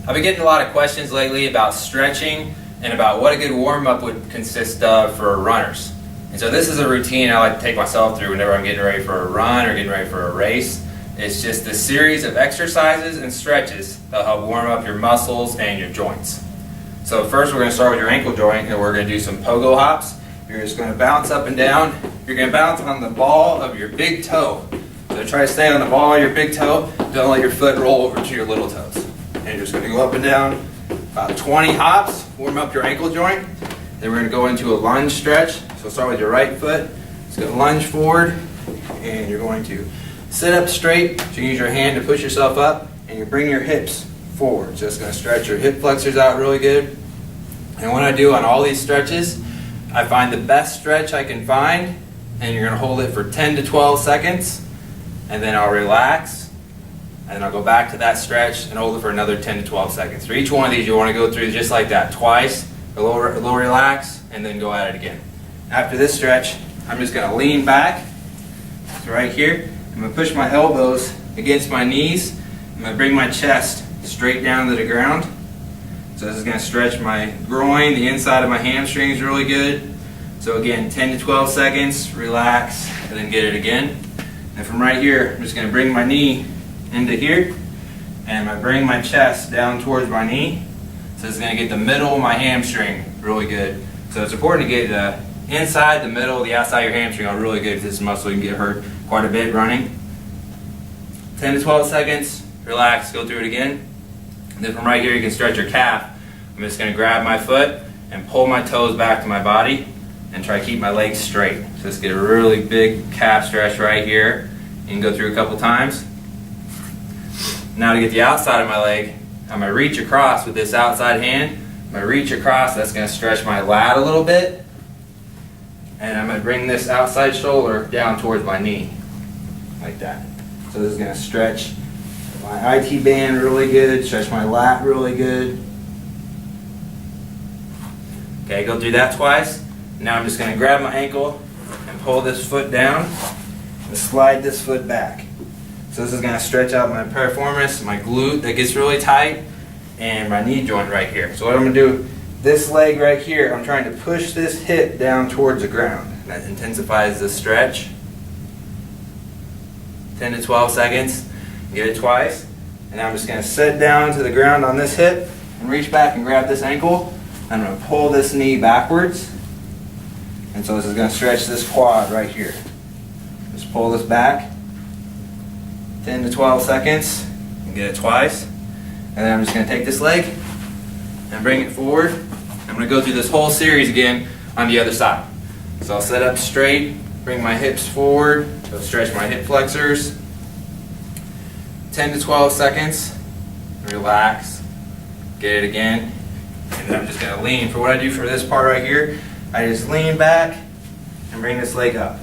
I've been getting a lot of questions lately about stretching and about what a good warm-up would consist of for runners. And so this is a routine I like to take myself through whenever I'm getting ready for a run or getting ready for a race. It's just a series of exercises and stretches that'll help warm up your muscles and your joints. So first we're going to start with your ankle joint, and we're going to do some pogo hops. You're just going to bounce up and down. You're going to bounce on the ball of your big toe. So try to stay on the ball of your big toe. Don't let your foot roll over to your little toes. And you're just going to go up and down about 20 hops, warm up your ankle joint. Then we're going to go into a lunge stretch. So start with your right foot. Just going to lunge forward, and you're going to sit up straight. So you use your hand to push yourself up, and you bring your hips forward. So it's going to stretch your hip flexors out really good. And what I do on all these stretches, I find the best stretch I can find, and you're going to hold it for 10 to 12 seconds, and then I'll relax. And then I'll go back to that stretch and hold it for another 10 to 12 seconds. For each one of these, you want to go through just like that, twice, a little relax, and then go at it again. After this stretch, I'm just going to lean back. So right here, I'm going to push my elbows against my knees. I'm going to bring my chest straight down to the ground. So this is going to stretch my groin, the inside of my hamstrings really good. So again, 10 to 12 seconds, relax, and then get it again. And from right here, I'm just going to bring my knee into here, and I bring my chest down towards my knee. So it's going to get the middle of my hamstring really good. So it's important to get the inside, the middle, the outside of your hamstring all really good, because this muscle can get hurt quite a bit running. 10 to 12 seconds, relax, go through it again. And then from right here you can stretch your calf. I'm just going to grab my foot and pull my toes back to my body and try to keep my legs straight. So let's get a really big calf stretch right here. You can go through a couple times. Now to get the outside of my leg, I'm going to reach across with this outside hand. I'm going to reach across, that's going to stretch my lat a little bit. And I'm going to bring this outside shoulder down towards my knee, like that. So this is going to stretch my IT band really good, stretch my lat really good. Okay, go through that twice. Now I'm just going to grab my ankle and pull this foot down and slide this foot back. So this is going to stretch out my piriformis, my glute that gets really tight, and my knee joint right here. So what I'm going to do, this leg right here, I'm trying to push this hip down towards the ground. That intensifies the stretch. 10 to 12 seconds. Get it twice. And now I'm just going to sit down to the ground on this hip and reach back and grab this ankle. I'm going to pull this knee backwards. And so this is going to stretch this quad right here. Just pull this back. 10 to 12 seconds, and get it twice. And then I'm just going to take this leg and bring it forward. I'm going to go through this whole series again on the other side. So I'll sit up straight, bring my hips forward, so stretch my hip flexors. 10 to 12 seconds, relax, get it again. And then I'm just going to lean. For what I do for this part right here, I just lean back and bring this leg up.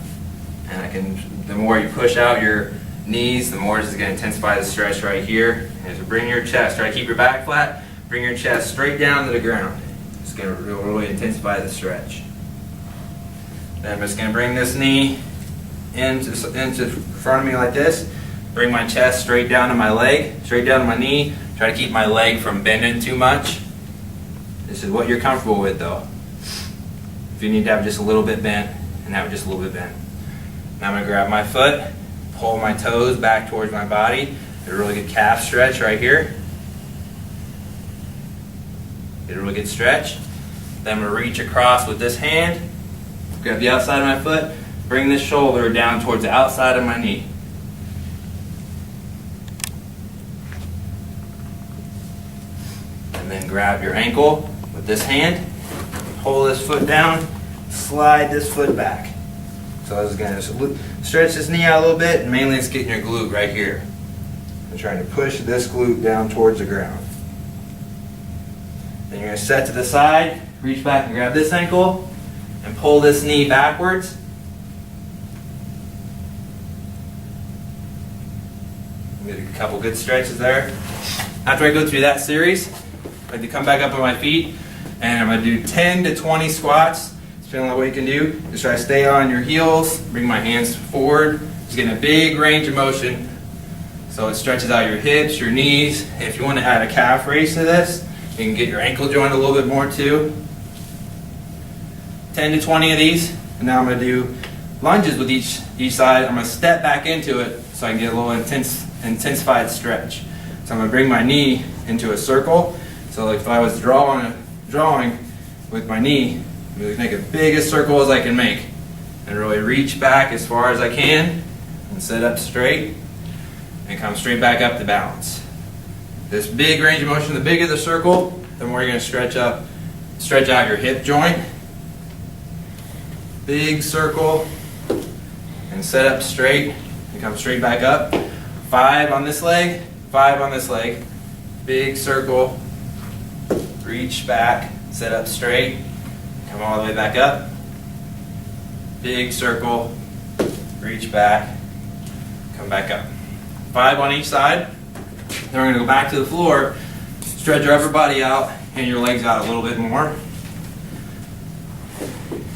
And the more you push out your knees, the more this is going to intensify the stretch right here. And so bring your chest, try to keep your back flat, bring your chest straight down to the ground. It's going to really intensify the stretch. Then I'm just going to bring this knee into front of me like this, bring my chest straight down to my leg, straight down to my knee, try to keep my leg from bending too much. This is what you're comfortable with though. If you need to have just a little bit bent, and have it just a little bit bent. Now I'm going to grab my foot, pull my toes back towards my body. Get a really good calf stretch right here. Get a really good stretch. Then I'm going to reach across with this hand, grab the outside of my foot, bring this shoulder down towards the outside of my knee. And then grab your ankle with this hand, pull this foot down, slide this foot back. So this is going to stretch this knee out a little bit, and mainly it's getting your glute right here. I'm trying to push this glute down towards the ground. Then you're going to set to the side, reach back and grab this ankle, and pull this knee backwards. Get a couple good stretches there. After I go through that series, I like to come back up on my feet, and I'm going to do 10 to 20 squats. Depending on what you can do, just try to stay on your heels, bring my hands forward, just getting a big range of motion. So it stretches out your hips, your knees. If you want to add a calf raise to this, you can get your ankle joint a little bit more too. 10 to 20 of these. And now I'm going to do lunges with each side. I'm going to step back into it so I can get a little intensified stretch. So I'm going to bring my knee into a circle. So like if I was drawing with my knee, I'm going to make the biggest circle as I can make. And really reach back as far as I can and sit up straight and come straight back up to balance. This big range of motion, the bigger the circle, the more you're going to stretch out your hip joint. Big circle and sit up straight and come straight back up. 5 on this leg, 5 on this leg. Big circle, reach back, sit up straight, come all the way back up. Big circle, reach back, come back up. 5 on each side. Then we're going to go back to the floor, stretch your upper body out and your legs out a little bit more.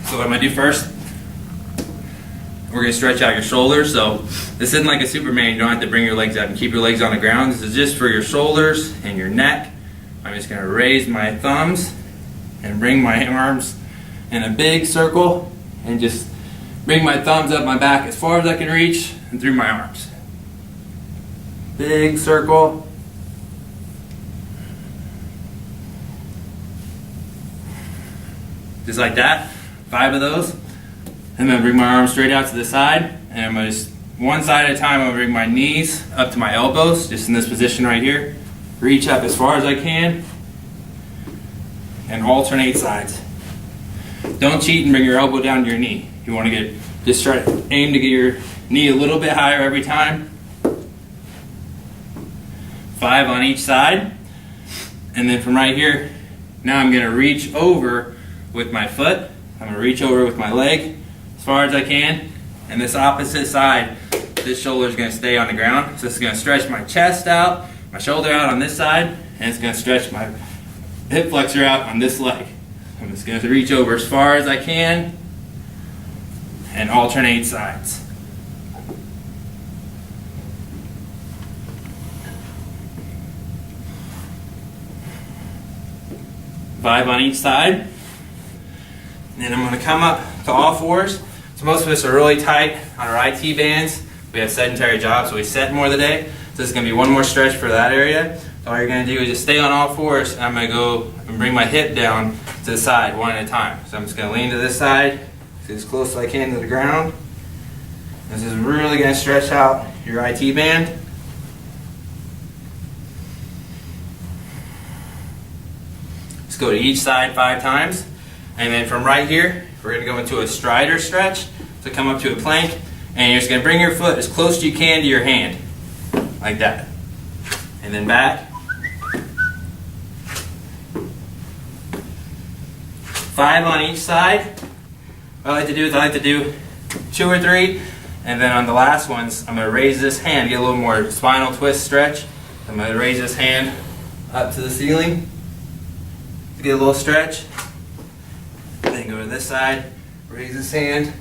So what I'm going to do first, we're going to stretch out your shoulders. So this isn't like a Superman, you don't have to bring your legs out and keep your legs on the ground. This is just for your shoulders and your neck. I'm just going to raise my thumbs and bring my arms in a big circle and just bring my thumbs up my back as far as I can reach and through my arms. Big circle. Just like that. 5 of those. I'm going to bring my arms straight out to the side. And I'm going to just, one side at a time, I'm going to bring my knees up to my elbows, just in this position right here. Reach up as far as I can. And alternate sides. Don't cheat and bring your elbow down to your knee. You want to just try to aim to get your knee a little bit higher every time. 5 on each side. And then from right here, now I'm going to reach over with my foot. I'm going to reach over with my leg as far as I can. And this opposite side, this shoulder is going to stay on the ground. So this is going to stretch my chest out, my shoulder out on this side, and it's going to stretch my hip flexor out on this leg. I'm just going to reach over as far as I can and alternate sides. Five on each side. And then I'm going to come up to all fours. So most of us are really tight on our IT bands. We have sedentary jobs, so we sit more of the day. So this is going to be one more stretch for that area. So all you're going to do is just stay on all fours, and I'm going to go and bring my hip down to the side one at a time. So I'm just going to lean to this side, get as close as I can to the ground. This is really going to stretch out your IT band. Let's go to each side 5 times. And then from right here, we're going to go into a strider stretch. So come up to a plank, and you're just going to bring your foot as close as you can to your hand. Like that. And then back. 5 on each side. What I like to do 2 or 3. And then on the last ones, I'm going to raise this hand, get a little more spinal twist stretch. I'm going to raise this hand up to the ceiling to get a little stretch. Then go to this side, raise this hand.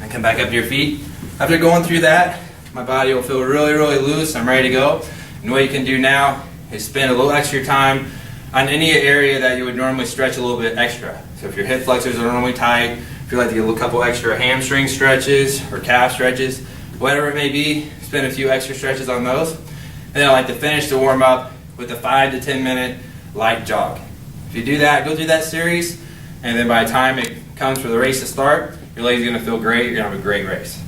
And come back up to your feet. After going through that, my body will feel really, really loose. I'm ready to go. And what you can do now is spend a little extra time on any area that you would normally stretch a little bit extra. So if your hip flexors are normally tight, if you like to get a couple extra hamstring stretches or calf stretches, whatever it may be, spend a few extra stretches on those. And then I like to finish the warm up with a 5 to 10 minute light jog. If you do that, go through that series, and then by the time it comes for the race to start, your leg's going to feel great. You're going to have a great race.